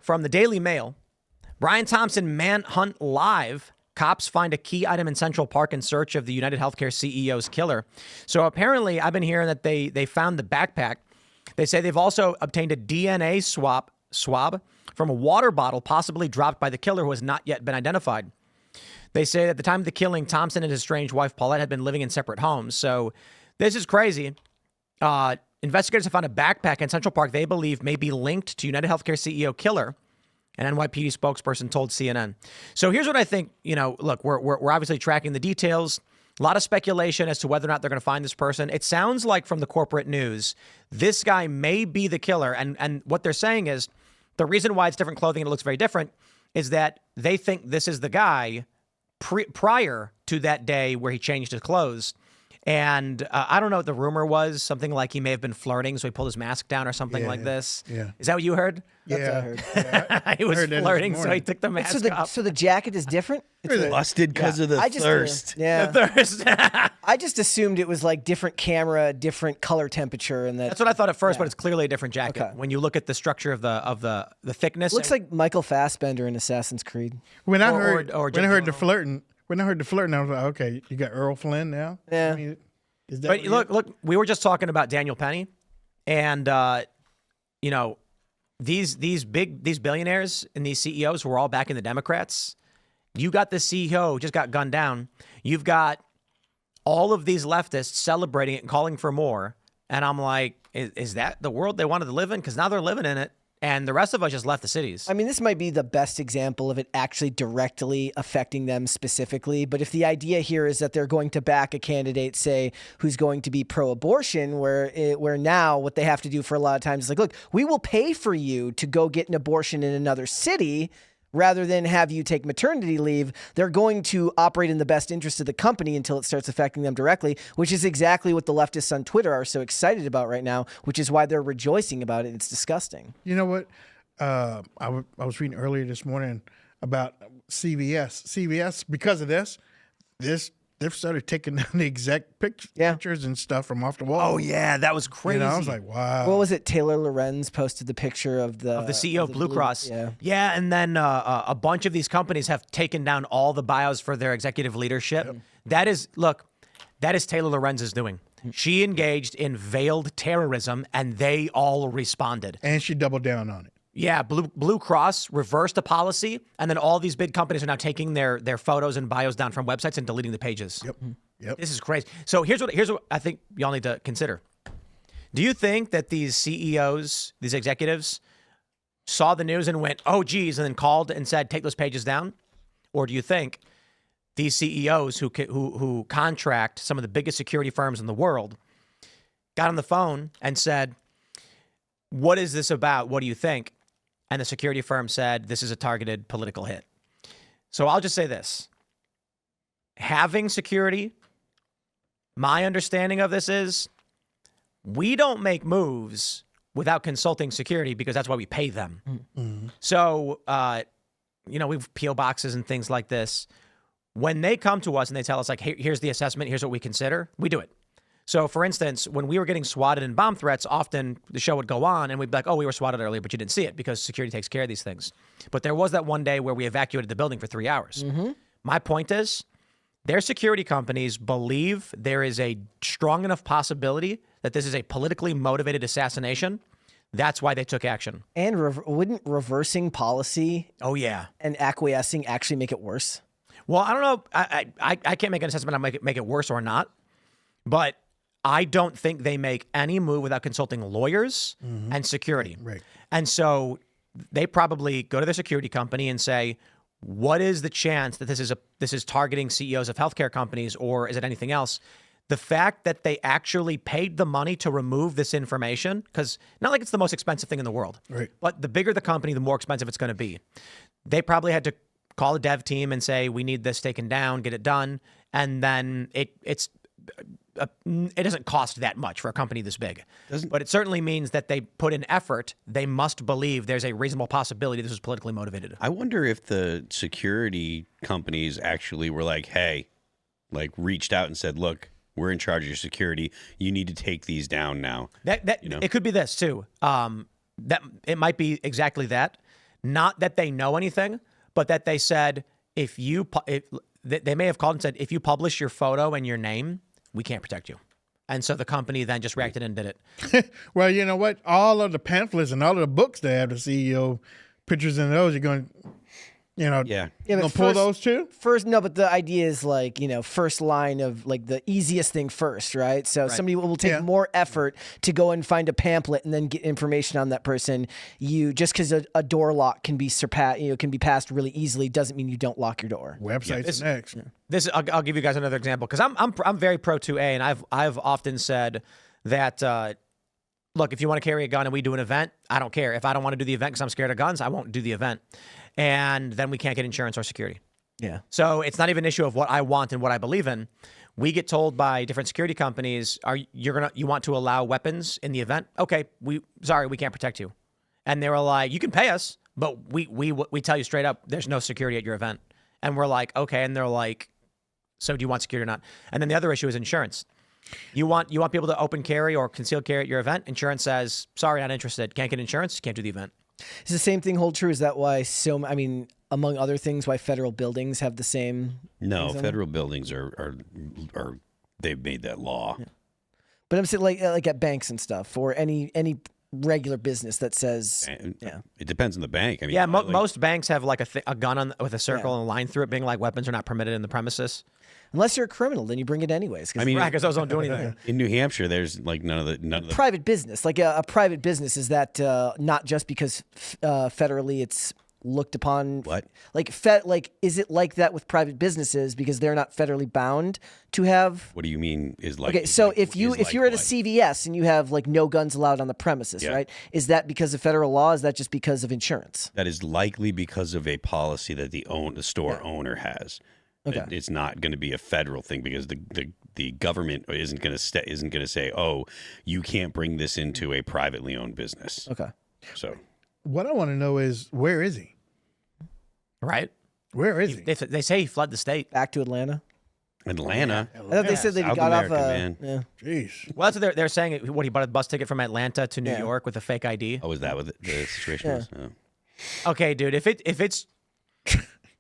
from the Daily Mail. Brian Thompson manhunt live. Cops find a key item in Central Park in search of the UnitedHealthcare CEO's killer. So apparently, I've been hearing that they found the backpack. They say they've also obtained a DNA swab from a water bottle possibly dropped by the killer who has not yet been identified. They say that at the time of the killing, Thompson and his estranged wife Paulette had been living in separate homes. So this is crazy. Investigators have found a backpack in Central Park they believe may be linked to UnitedHealthcare CEO killer. An NYPD spokesperson told CNN. So here's what I think. Look, we're obviously tracking the details. A lot of speculation as to whether or not they're going to find this person. It sounds like from the corporate news, this guy may be the killer. And what they're saying is the reason why it's different clothing and it looks very different is that they think this is the guy prior to that day where he changed his clothes. And I don't know what the rumor was. Something like he may have been flirting, so he pulled his mask down or something like this. Yeah. Is that what you heard? That's what I heard. Yeah. He was flirting, so he took the mask off. So the jacket is different? It's busted because of the thirst. The thirst. I just assumed it was like different camera, different color temperature, and that's what I thought at first, but it's clearly a different jacket. Okay. When you look at the structure of the thickness, looks like Michael Fassbender in Assassin's Creed. When I heard the flirting, I was like, okay, you got Earl Flynn now. Yeah. I mean, is that but look, we were just talking about Daniel Penny, and these billionaires and these CEOs who are all back in the Democrats. You got the CEO who just got gunned down. You've got all of these leftists celebrating it and calling for more. And I'm like, is that the world they wanted to live in? Because now they're living in it. And the rest of us just left the cities. I mean, this might be the best example of it actually directly affecting them specifically. But if the idea here is that they're going to back a candidate, say, who's going to be pro-abortion, where now what they have to do for a lot of times is like, look, we will pay for you to go get an abortion in another city rather than have you take maternity leave. They're going to operate in the best interest of the company until it starts affecting them directly, which is exactly what the leftists on Twitter are so excited about right now, which is why they're rejoicing about it. It's disgusting. You know what? I was reading earlier this morning about CVS. CVS, because of this, they've started taking down the exact pictures and stuff from off the wall. Oh, yeah, that was crazy. I was like, wow. What was it? Taylor Lorenz posted the picture of the CEO of Blue Cross. Yeah, and then a bunch of these companies have taken down all the bios for their executive leadership. Yep. That is Taylor Lorenz's doing. She engaged in veiled terrorism, and they all responded. And she doubled down on it. Yeah, Blue Cross reversed a policy, and then all these big companies are now taking their photos and bios down from websites and deleting the pages. Yep. This is crazy. So here's what I think y'all need to consider. Do you think that these CEOs, these executives, saw the news and went, "Oh, geez," and then called and said, "Take those pages down"? Or do you think these CEOs who contract some of the biggest security firms in the world got on the phone and said, "What is this about? What do you think?" And the security firm said, "This is a targeted political hit." So I'll just say this. Having security, my understanding of this is we don't make moves without consulting security because that's why we pay them. Mm-hmm. So, we've PO boxes and things like this. When they come to us and they tell us, like, hey, here's the assessment, here's what we consider, we do it. So, for instance, when we were getting swatted in bomb threats, often the show would go on and we'd be like, "Oh, we were swatted earlier, but you didn't see it because security takes care of these things." But there was that one day where we evacuated the building for 3 hours. Mm-hmm. My point is, their security companies believe there is a strong enough possibility that this is a politically motivated assassination. That's why they took action. And wouldn't reversing policy and acquiescing actually make it worse? Well, I don't know. I can't make an assessment on make it worse or not. But I don't think they make any move without consulting lawyers and security. Right. And so they probably go to their security company and say, what is the chance that this is targeting CEOs of healthcare companies, or is it anything else? The fact that they actually paid the money to remove this information, because not like it's the most expensive thing in the world, right? But the bigger the company, the more expensive it's going to be. They probably had to call a dev team and say, "We need this taken down, get it done," and then it doesn't cost that much for a company this big. But it certainly means that they put in effort. They must believe there's a reasonable possibility this was politically motivated. I wonder if the security companies actually were like, hey, like reached out and said, "Look, we're in charge of your security. You need to take these down now." It could be this too. That it might be exactly that. Not that they know anything, but that they said, they may have called and said, if you publish your photo and your name, we can't protect you. And so the company then just reacted and did it. Well, you know what? All of the pamphlets and all of the books that have the CEO pictures in those, you're going, Yeah. You're going to pull those too? But the idea is like, first line of like the easiest thing first, right? So somebody will take more effort to go and find a pamphlet and then get information on that person. Just because a door lock can be can be passed really easily doesn't mean you don't lock your door. Websites next. This I'll give you guys another example because I'm very pro 2A, and I've often said that look, if you want to carry a gun and we do an event, I don't care. If I don't want to do the event because I'm scared of guns, I won't do the event. And then we can't get insurance or security. Yeah. So it's not even an issue of what I want and what I believe in. We get told by different security companies, you want to allow weapons in the event? Okay, we can't protect you. And they were like, you can pay us, but we tell you straight up, there's no security at your event. And we're like, okay. And they're like, so do you want security or not? And then the other issue is insurance. You want people to open carry or concealed carry at your event? Insurance says, sorry, not interested. Can't get insurance, can't do the event. Is the same thing hold true? Is that why among other things, why federal buildings have the same? No, federal buildings are they've made that law. Yeah. But I'm saying like at banks and stuff, or any regular business that says, it depends on the bank. I mean, most banks have like a gun with a circle and a line through it, being like weapons are not permitted in the premises. Unless you're a criminal, then you bring it anyways. Because those don't do anything. In New Hampshire, there's like none of the private business. Like a private business, is that not just because federally it's looked upon? What? Is it like that with private businesses because they're not federally bound to have? What do you mean is like? Okay, so if you're at a CVS and you have like no guns allowed on the premises, right? Is that because of federal law? Is that just because of insurance? That is likely because of a policy that the store owner has. Okay. It's not going to be a federal thing because the government isn't going to say, oh, you can't bring this into a privately owned business. Okay. So what I want to know is, where is he? Right. Where is he? They say he fled the state. Back to Atlanta. Atlanta. I thought they said that he got America, off. Man. Yeah. Jeez. Well, that's what they're saying. What, he bought a bus ticket from Atlanta to New York with a fake ID? Oh, is that what the situation was? Oh. Okay, dude.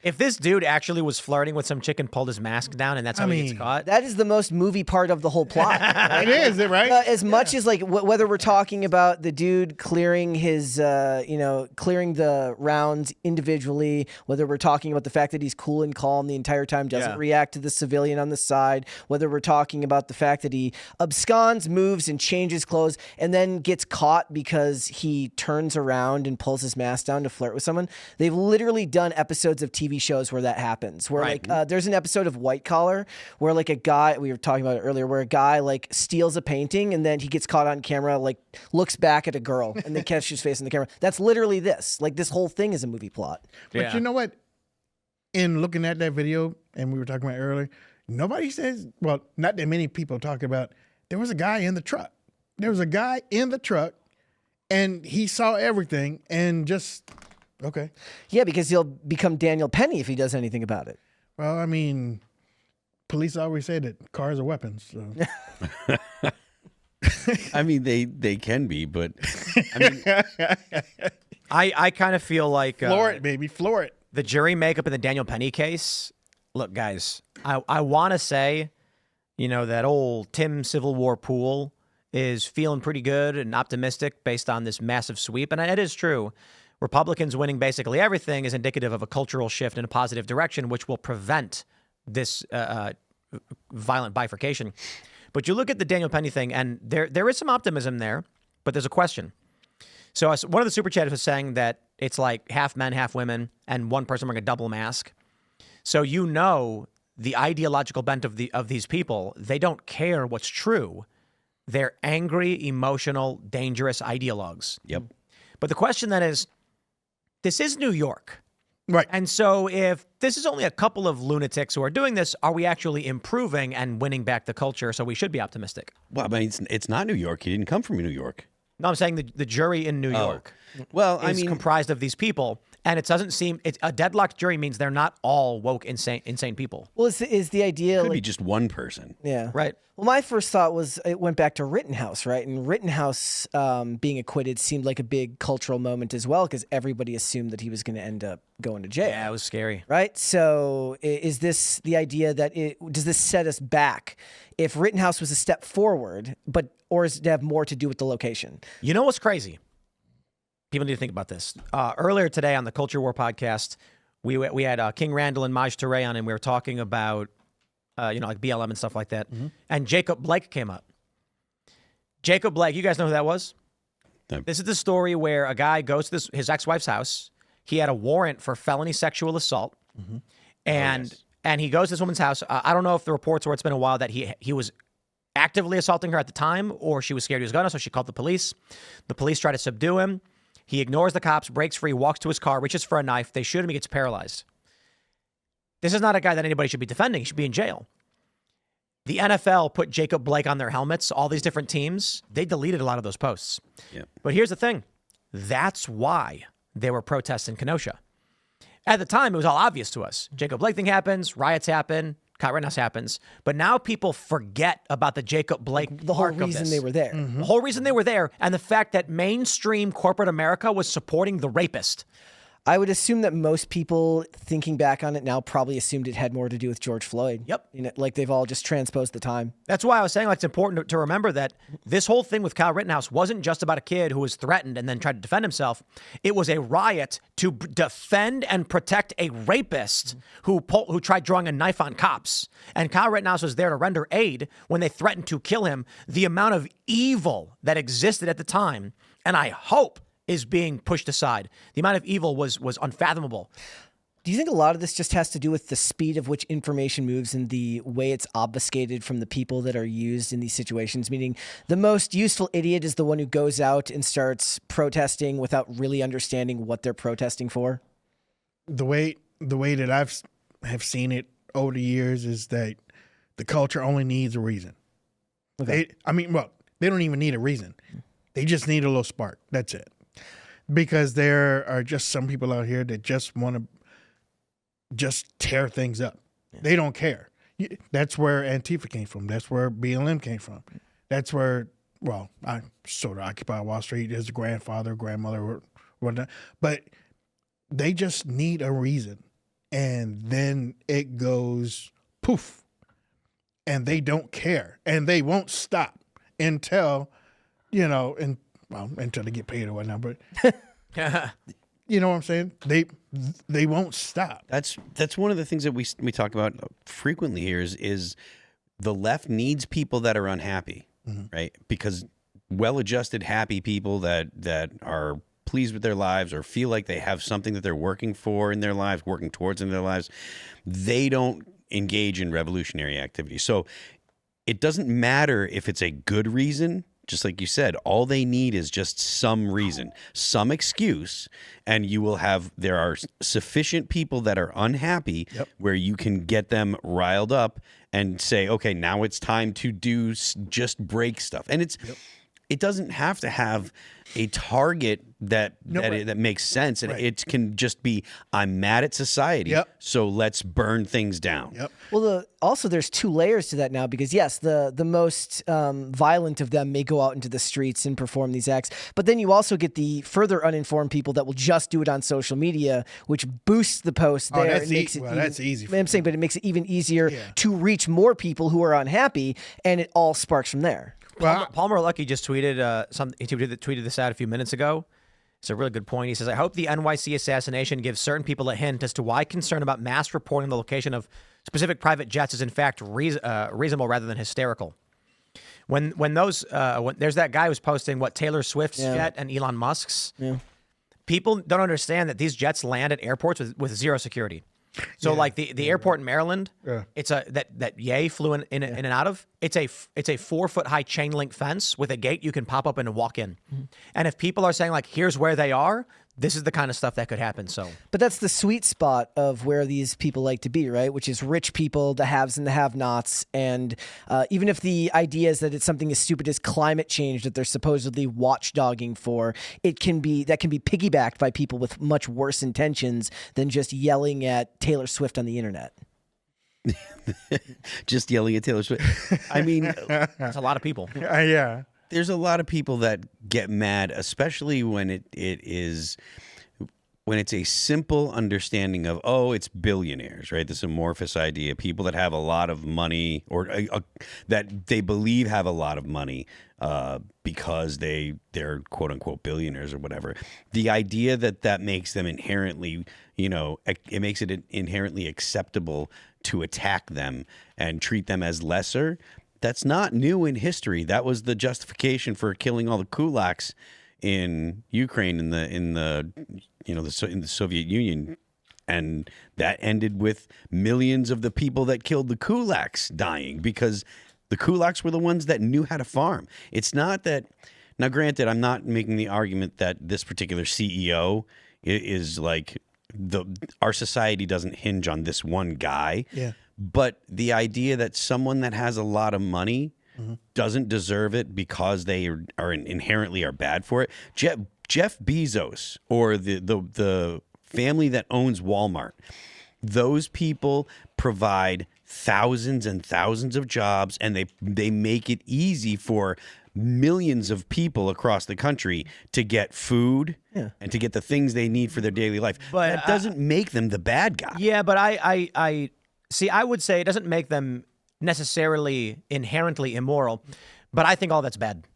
If this dude actually was flirting with some chick and pulled his mask down, and that's how he gets caught, that is the most movie part of the whole plot. It is, right? As much as like whether we're talking about the dude clearing his, clearing the rounds individually, whether we're talking about the fact that he's cool and calm the entire time, doesn't react to the civilian on the side, whether we're talking about the fact that he absconds, moves, and changes clothes, and then gets caught because he turns around and pulls his mask down to flirt with someone. They've literally done episodes of TV shows where that happens, where like there's an episode of White Collar where like a guy, we were talking about it earlier, where a guy like steals a painting and then he gets caught on camera, like looks back at a girl and they catch his face in the camera. That's literally this. Like this whole thing is a movie plot. But you know what? In looking at that video, and we were talking about earlier, nobody says, well, not that many people talking about, there was a guy in the truck. There was a guy in the truck and he saw everything and just... Okay. Yeah, because he'll become Daniel Penny if he does anything about it. Well, I mean, police always say that cars are weapons. So. I mean, they can be, but I mean, I kind of feel like floor it, baby, floor it. The jury makeup in the Daniel Penny case. Look, guys, I want to say, that old Tim Civil War Pool is feeling pretty good and optimistic based on this massive sweep, and it is true. Republicans winning basically everything is indicative of a cultural shift in a positive direction, which will prevent this violent bifurcation. But you look at the Daniel Penny thing, and there is some optimism there, but there's a question. So one of the super chats was saying that it's like half men, half women, and one person wearing a double mask. So the ideological bent of these people, they don't care what's true. They're angry, emotional, dangerous ideologues. Yep. But the question then is, this is New York. Right. And so if this is only a couple of lunatics who are doing this, are we actually improving and winning back the culture? So we should be optimistic. Well, I mean, it's not New York. He didn't come from New York. No, I'm saying the jury in New York is comprised of these people. And it doesn't seem a deadlocked jury means they're not all woke, insane people. Well, is the idea Could be just one person. Yeah. Right. Well, my first thought was it went back to Rittenhouse, right? And Rittenhouse being acquitted seemed like a big cultural moment as well because everybody assumed that he was going to end up going to jail. Yeah, it was scary. Right? So is this the idea that does this set us back? If Rittenhouse was a step forward, or does it have more to do with the location? You know what's crazy? People need to think about this. Earlier today on the Culture War podcast, we had King Randall and Maj Touré on, and we were talking about like BLM and stuff like that. Mm-hmm. And Jacob Blake came up. Jacob Blake, you guys know who that was? This is the story where a guy goes to his ex-wife's house. He had a warrant for felony sexual assault. Mm-hmm. And he goes to this woman's house. I don't know if the reports were, it's been a while, that he was actively assaulting her at the time, or she was scared he was going to, so she called the police. The police try to subdue him. He ignores the cops, breaks free, walks to his car, reaches for a knife. They shoot him. He gets paralyzed. This is not a guy that anybody should be defending. He should be in jail. The NFL put Jacob Blake on their helmets, all these different teams. They deleted a lot of those posts. Yep. But here's the thing. That's why they were protests in Kenosha. At the time, it was all obvious to us. Jacob Blake thing happens, riots happen, Kyle Rittenhouse happens. But now people forget about the Jacob Blake the whole reason they were there. Mm-hmm. The whole reason they were there, and the fact that mainstream corporate America was supporting the rapist. I would assume that most people thinking back on it now probably assumed it had more to do with George Floyd. Yep. Like they've all just transposed the time. That's why I was saying it's important to remember that this whole thing with Kyle Rittenhouse wasn't just about a kid who was threatened and then tried to defend himself. It was a riot to defend and protect a rapist who tried drawing a knife on cops. And Kyle Rittenhouse was there to render aid when they threatened to kill him. The amount of evil that existed at the time, and I hope is being pushed aside. The amount of evil was unfathomable. Do you think a lot of this just has to do with the speed of which information moves and the way it's obfuscated from the people that are used in these situations? Meaning the most useful idiot is the one who goes out and starts protesting without really understanding what they're protesting for? The way that have seen it over the years is that the culture only needs a reason. Okay. They don't even need a reason. They just need a little spark. That's it. Because there are just some people out here that just want to just tear things up. Yeah. They don't care. That's where Antifa came from. That's where BLM came from. That's where, I sort of Occupy Wall Street, his grandfather, grandmother, whatnot. But they just need a reason. And then it goes poof. And they don't care. And they won't stop until, until they get paid or whatnot, but you know what I'm saying? They won't stop. That's one of the things that we talk about frequently here is the left needs people that are unhappy, right? Because well-adjusted, happy people that are pleased with their lives or feel like they have something that they're working for in their lives, working towards in their lives, they don't engage in revolutionary activity. So it doesn't matter if it's a good reason. Just like you said, all they need is just some reason, some excuse, and there are sufficient people that are unhappy where you can get them riled up and say, okay, now it's time to just break stuff. And it doesn't have to have a target that makes sense. And it can just be, I'm mad at society, so let's burn things down. Yep. Well, also there's two layers to that now because, yes, the most violent of them may go out into the streets and perform these acts. But then you also get the further uninformed people that will just do it on social media, which boosts the post there. That's easy. I'm saying, but it makes it even easier to reach more people who are unhappy, and it all sparks from there. Palmer Luckey just tweeted He tweeted this out a few minutes ago. It's a really good point. He says, I hope the NYC assassination gives certain people a hint as to why concern about mass reporting the location of specific private jets is in fact reasonable rather than hysterical. When there's that guy who's posting Taylor Swift's jet and Elon Musk's. Yeah. People don't understand that these jets land at airports with zero security. So like the airport in Maryland, it's that Ye flew in and out of. It's a 4-foot high chain link fence with a gate you can pop open and walk in. Mm-hmm. And if people are saying like, here's where they are, this is the kind of stuff that could happen. So, but that's the sweet spot of where these people like to be, right? Which is rich people, the haves and the have-nots. And even if the idea is that it's something as stupid as climate change that they're supposedly watchdogging for, that can be piggybacked by people with much worse intentions than just yelling at Taylor Swift on the internet. just yelling at Taylor Swift. I mean, That's a lot of people. Yeah. there's a lot of people that get mad, especially when it's a simple understanding of, oh, it's billionaires, right? This amorphous idea, people that have a lot of money, or that they believe have a lot of money because they're quote unquote billionaires or whatever. The idea that makes them inherently, it makes it inherently acceptable to attack them and treat them as lesser. That's not new in history. That was the justification for killing all the kulaks in Ukraine in the Soviet Union, and that ended with millions of the people that killed the kulaks dying because the kulaks were the ones that knew how to farm. It's not that. Now, granted, I'm not making the argument that this particular CEO is like our society doesn't hinge on this one guy. Yeah. But the idea that someone that has a lot of money doesn't deserve it because they are inherently bad for it. Jeff Bezos, or the family that owns Walmart, those people provide thousands and thousands of jobs, and they make it easy for millions of people across the country to get food and to get the things they need for their daily life. But that doesn't make them the bad guy. Yeah, but I see, I would say it doesn't make them necessarily inherently immoral, but I think all that's bad.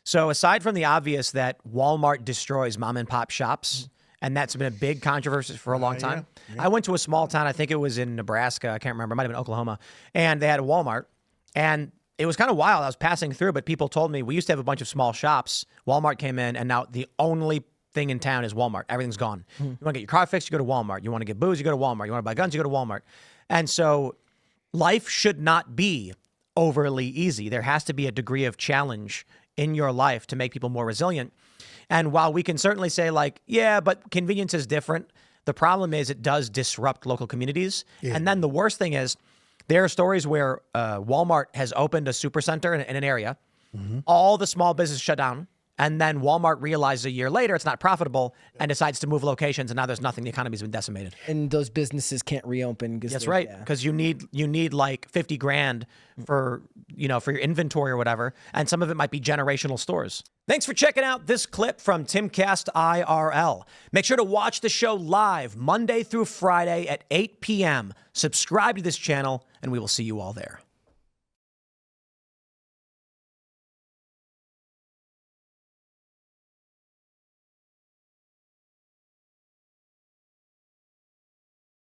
So aside from the obvious that Walmart destroys mom and pop shops, and that's been a big controversy for a long time. Yeah. I went to a small town, I think it was in Nebraska, I can't remember, it might have been Oklahoma, and they had a Walmart, and it was kind of wild. I was passing through, but people told me we used to have a bunch of small shops. Walmart came in, and now the only thing in town is Walmart. Everything's gone. You want to get your car fixed, you go to Walmart. You want to get booze, you go to Walmart. You want to buy guns, you go to Walmart. And so life should not be overly easy. There has to be a degree of challenge in your life to make people more resilient. And while we can certainly say like, yeah, but convenience is different, the problem is it does disrupt local communities. Yeah. And then the worst thing is there are stories where Walmart has opened a supercenter in an area. All the small business shut down. And then Walmart realizes a year later it's not profitable and decides to move locations, and now there's nothing. The economy's been decimated. And those businesses can't reopen. That's right, because you need like $50,000 for your inventory or whatever, and some of it might be generational stores. Thanks for checking out this clip from Timcast IRL. Make sure to watch the show live Monday through Friday at 8 p.m. Subscribe to this channel, and we will see you all there.